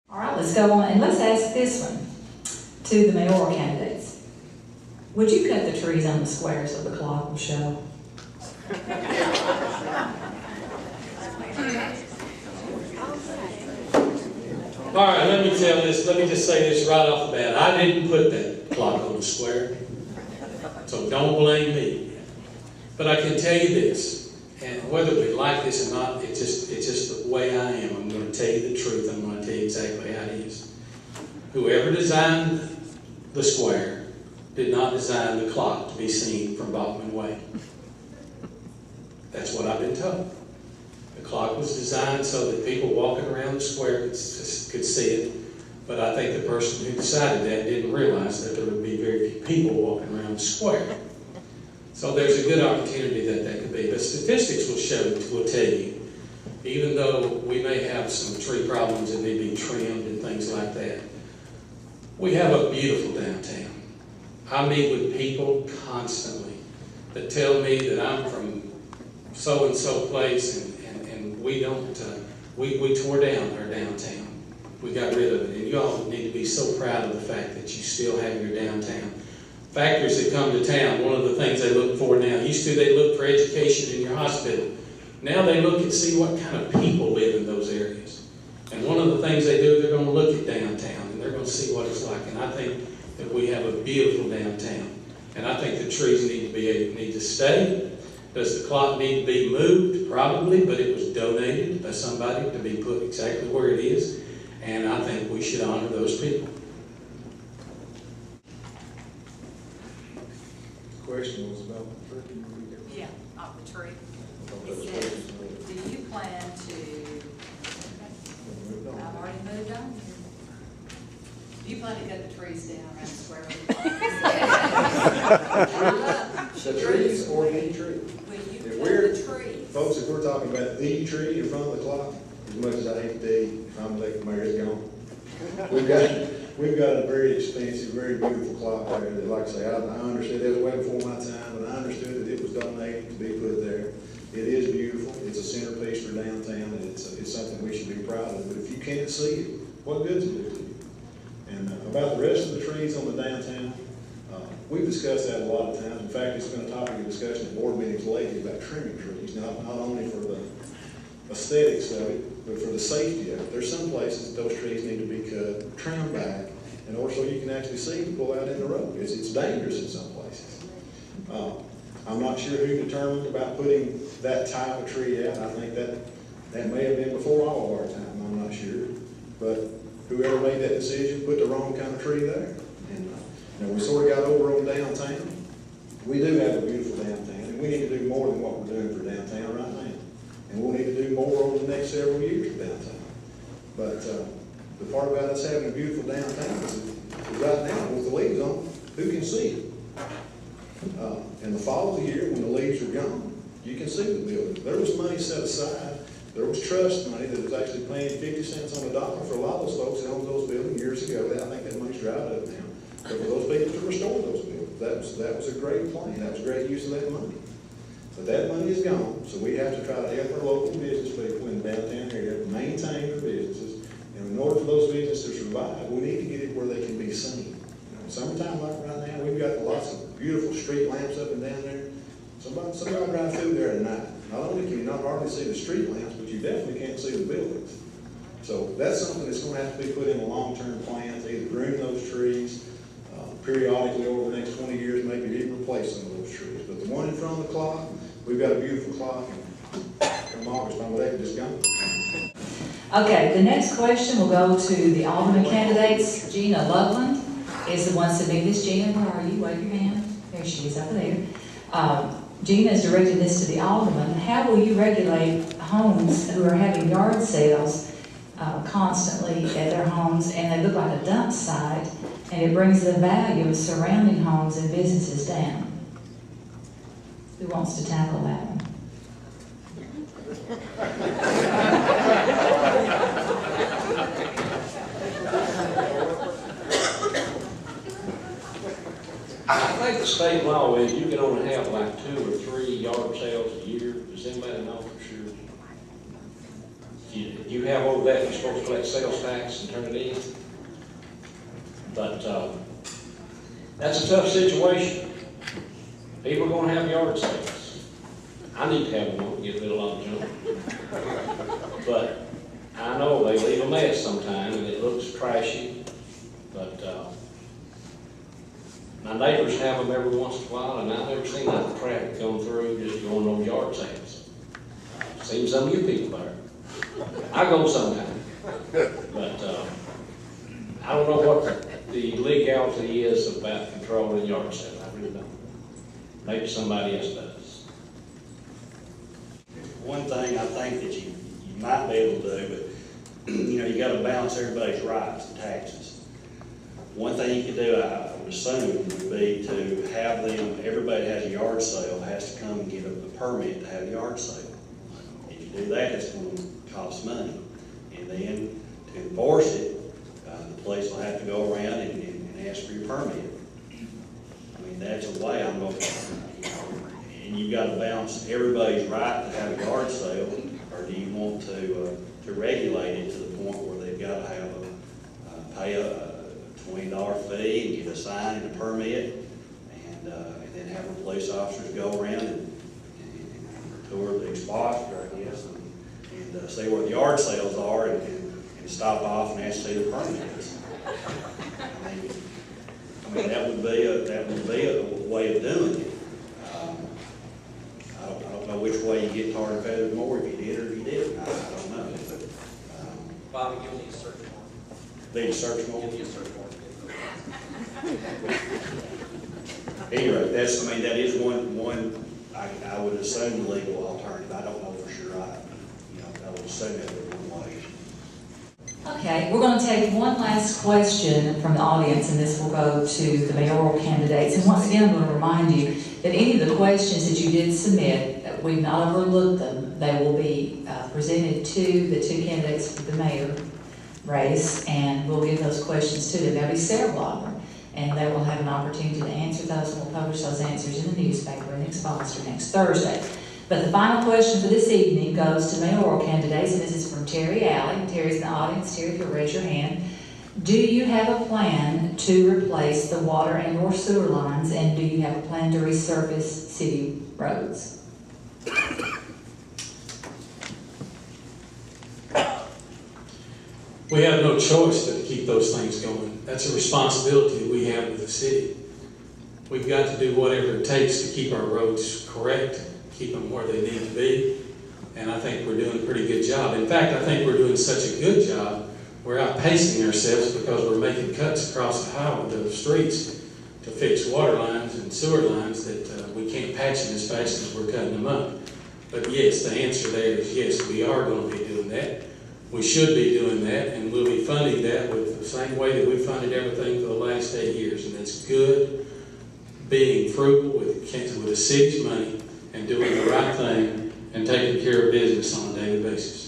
All right, let's go on and let's ask this one to the mayoral candidates. Would you cut the trees on the square so the clock will show? All right, let me just say this right off the bat. I didn't put that clock on the square, so don't blame me. But I can tell you this, and whether we like this or not, it's just the way I am. I'm going to tell you the truth. I'm going to tell you exactly how it is. Whoever designed the square did not design the clock to be seen from Bachman Way. That's what I've been told. The clock was designed so that people walking around the square could see it, but I think the person who decided that didn't realize that there would be very few people walking around the square. So there's a good opportunity that could be. But statistics will tell you, even though we may have some tree problems that need to be trimmed and things like that, we have a beautiful downtown. I meet with people constantly that tell me that I'm from so-and-so place and we don't, we tore down our downtown. We got rid of it. And you all need to be so proud of the fact that you still have your downtown. Factories that come to town, one of the things they look for now, used to they look for education in your hospital. Now they look and see what kind of people live in those areas. And one of the things they do, they're going to look at downtown and they're going to see what it's like. And I think that we have a beautiful downtown. And I think the trees need to stay. Does the clock need to be moved? Probably, but it was donated by somebody to be put exactly where it is. And I think we should honor those people. The question was about the tree. Yeah, of the tree. It says, do you plan to, I've already moved on. Do you plan to cut the trees down around the square? The trees or the tree? Will you If cut we're- the trees? Folks, if we're talking about the tree in front of the clock, as much as I hate to tell you, if I'm elected mayor, it's gone. We've got a very expensive, very beautiful clock there that, like I say, I understood it was way before my time, but I understood that it was donated to be put there. It is beautiful. It's a centerpiece for downtown, and it's something we should be proud of. But if you can't see it, what good is it to you? And about the rest of the trees on the downtown, we've discussed that a lot of times. In fact, it's been a topic of discussion at board meetings lately about trimming trees, not only for the aesthetics of it, but for the safety of it. There's some places that those trees need to be cut, trimmed back, in order so you can actually see and pull out in the road. It's dangerous in some places. I'm not sure who determined about putting that type of tree out. I think that may have been before all of our time. I'm not sure. But whoever made that decision put the wrong kind of tree there. And we sort of got over on downtown. We do have a beautiful downtown, and we need to do more than what we're doing for downtown right now. And we'll need to do more over the next several years for downtown. But the part about us having a beautiful downtown is right now with the leaves on, who can see it? In the fall of the year, when the leaves are gone, you can see the building. There was money set aside. There was trust money that was actually paying 50 cents on the dollar for a lot of those folks that owned those buildings years ago. I think that money's dried up now. But for those people to restore those buildings, that was a great plan. That was a great use of that money. But that money is gone, so we have to try to help our local business people in the downtown area maintain their businesses. And in order for those businesses to survive, we need to get it where they can be seen. Summertime like right now, we've got lots of beautiful street lamps up and down there. Somebody drive through there at night. Not only can you not hardly see the street lamps, but you definitely can't see the buildings. So that's something that's going to have to be put in a long-term plan to either groom those trees periodically over the next 20 years, maybe even replace some of those trees. But the one in front of the clock, we've got a beautiful clock, and come August, I'm ready to just go. Okay, the next question will go to the alderman candidates. Gina Loveland is the one submitting this. Gina, where are you? Wave your hand. There she is, over there. Gina is directing this to the alderman. How will you regulate homes who are having yard sales constantly at their homes, and they look like a dump site, and it brings the value of surrounding homes and businesses down? Who wants to tackle that one? I think the state law is you can only have like 2 or 3 yard sales a year. Does anybody know for sure? Yeah. that you have over that, you're supposed to collect sales tax and turn it in. But that's a tough situation. People are gonna have yard sales. I need to have one, get rid of a lot of junk. But I know they leave a mess sometimes and it looks trashy, but my neighbors have them every once in a while, and I've never seen that traffic come through just going on yard sales. Seen some of you people there. I go sometime, but I don't know what the legality is about controlling yard sales. I really don't. Maybe somebody else does. One thing I think that you might be able to do, but you got to balance everybody's rights and taxes. One thing you could do, I would assume, would be to have them, everybody that has a yard sale has to come and get a permit to have a yard sale. If you do that, it's going to cost money. And then to enforce it, the police will have to go around and ask for your permit. I mean, that's a way I'm going to, and you've got to balance everybody's right to have a yard sale, or do you want to regulate it to the point where they've got to have pay a $20 fee and get a sign and a permit, and then have the police officers go around and tour the Expositor, I guess, and see where the yard sales are and stop off and ask to see the permits. I mean that would be a way of doing it. I don't know which way you get tar and feathers more, if you did or if you didn't. I don't know. Bobby, you'll need a search warrant. Need a search warrant? You'll need a search warrant. Anyway, that is one I would assume legal alternative. I don't know for sure. I would assume that would be one way. Okay, we're going to take one last question from the audience, and this will go to the mayoral candidates. And once again, I'm going to remind you that any of the questions that you did submit, we've not overlooked them. They will be presented to the two candidates for the mayor race, and we'll give those questions to them. There'll be several of them, and they will have an opportunity to answer those, and we'll publish those answers in the newspaper in Expositor next Thursday. But the final question for this evening goes to mayoral candidates, and this is from Terry Alley. Terry's in the audience. Terry, if you'll raise your hand. Do you have a plan to replace the water and or sewer lines, and do you have a plan to resurface city roads? We have no choice but to keep those things going. That's a responsibility we have with the city. We've got to do whatever it takes to keep our roads correct, keep them where they need to be, and I think we're doing a pretty good job. In fact, I think we're doing such a good job, we're outpacing ourselves because we're making cuts across the highway, the streets, to fix water lines and sewer lines that we can't patch them as fast as we're cutting them up. But yes, the answer there is yes, we are going to be doing that. We should be doing that, and we'll be funding that with the same way that we funded everything for the last 8 years, and that's good, being frugal with the city's money and doing the right thing and taking care of business on a daily basis.